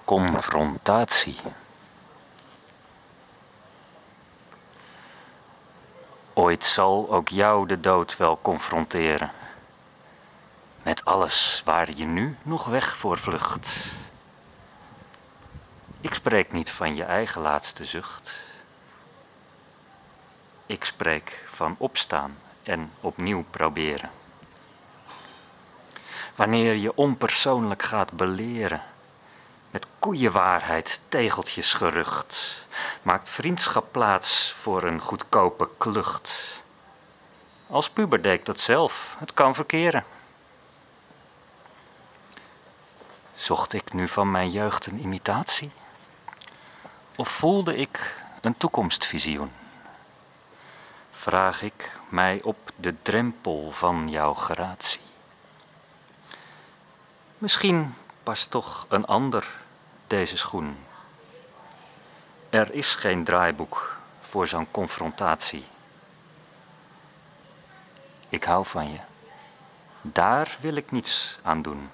Confrontatie. Ooit zal ook jou de dood wel confronteren. Met alles waar je nu nog weg voor vlucht. Ik spreek niet van je eigen laatste zucht. Ik spreek van opstaan en opnieuw proberen. Wanneer je onpersoonlijk gaat beleren, met koeienwaarheid tegeltjes gerucht, maakt vriendschap plaats voor een goedkope klucht. Als puber deed ik dat zelf, het kan verkeren. Zocht ik nu van mijn jeugd een imitatie? Of voelde ik een toekomstvisioen? Vraag ik mij op de drempel van jouw gratie. Misschien past toch een ander deze schoen. Er is geen draaiboek voor zo'n confrontatie. Ik hou van je. Daar wil ik niets aan doen.